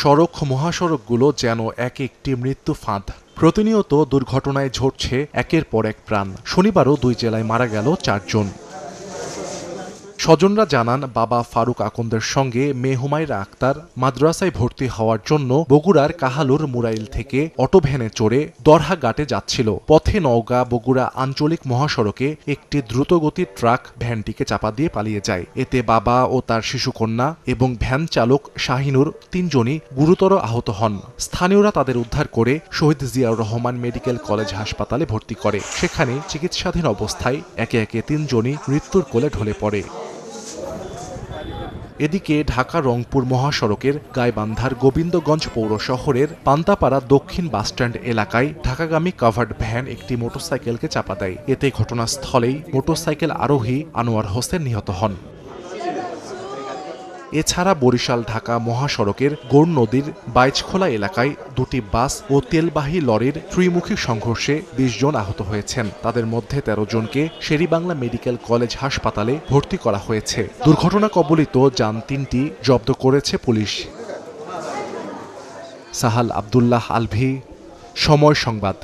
সড়ক মহাসড়কগুলো যেন এক একটি মৃত্যু ফাঁদ। প্রতিনিয়ত দুর্ঘটনায় ঝরছে একের পর এক প্রাণ। শনিবারও 2 জেলায় মারা গেল 4 জন। স্বজনরা জানান, বাবা ফারুক আকন্দের সঙ্গে মেয়ে হুমায়রা আক্তার মাদ্রাসায় ভর্তি হওয়ার জন্য বগুড়ার কাহালুর মুরাইল থেকে অটোভ্যানে চড়ে দরহা ঘাটে যাচ্ছিল। পথে নওগাঁ বগুড়া আঞ্চলিক মহাসড়কে একটি দ্রুতগতির ট্রাক ভ্যানটিকে চাপা দিয়ে পালিয়ে যায়। এতে বাবা ও তার শিশুকন্যা এবং ভ্যান চালক শাহিনুর 3 জনই গুরুতর আহত হন। স্থানীয়রা তাদের উদ্ধার করে শহীদ জিয়াউর রহমান মেডিকেল কলেজ হাসপাতালে ভর্তি করে। সেখানে চিকিৎসাধীন অবস্থায় একে একে 3 জনই মৃত্যুর কোলে ঢলে পড়ে। এদিকে ঢাকা রংপুর মহাসড়কের গাইবান্ধার গোবিন্দগঞ্জ পৌর শহরের পান্তাপাড়া দক্ষিণ বাসস্ট্যান্ড এলাকায় ঢাকাগামী কাভার্ড ভ্যান একটি মোটরসাইকেলকে চাপা দেয়। এতে ঘটনাস্থলেই মোটরসাইকেল আরোহী আনোয়ার হোসেন নিহত হন। এছাড়া বরিশাল ঢাকা মহাসড়কের গৌর নদীর বাইচখোলা এলাকায় 2টি বাস ও তেলবাহী লরির ত্রিমুখী সংঘর্ষে 20 জন আহত হয়েছেন। তাদের মধ্যে 13 জনকে শেরেবাংলা মেডিকেল কলেজ হাসপাতালে ভর্তি করা হয়েছে। দুর্ঘটনা কবলিত যান 3টি জব্দ করেছে পুলিশ। সাহাল আব্দুল্লাহ আলভি, সময় সংবাদ।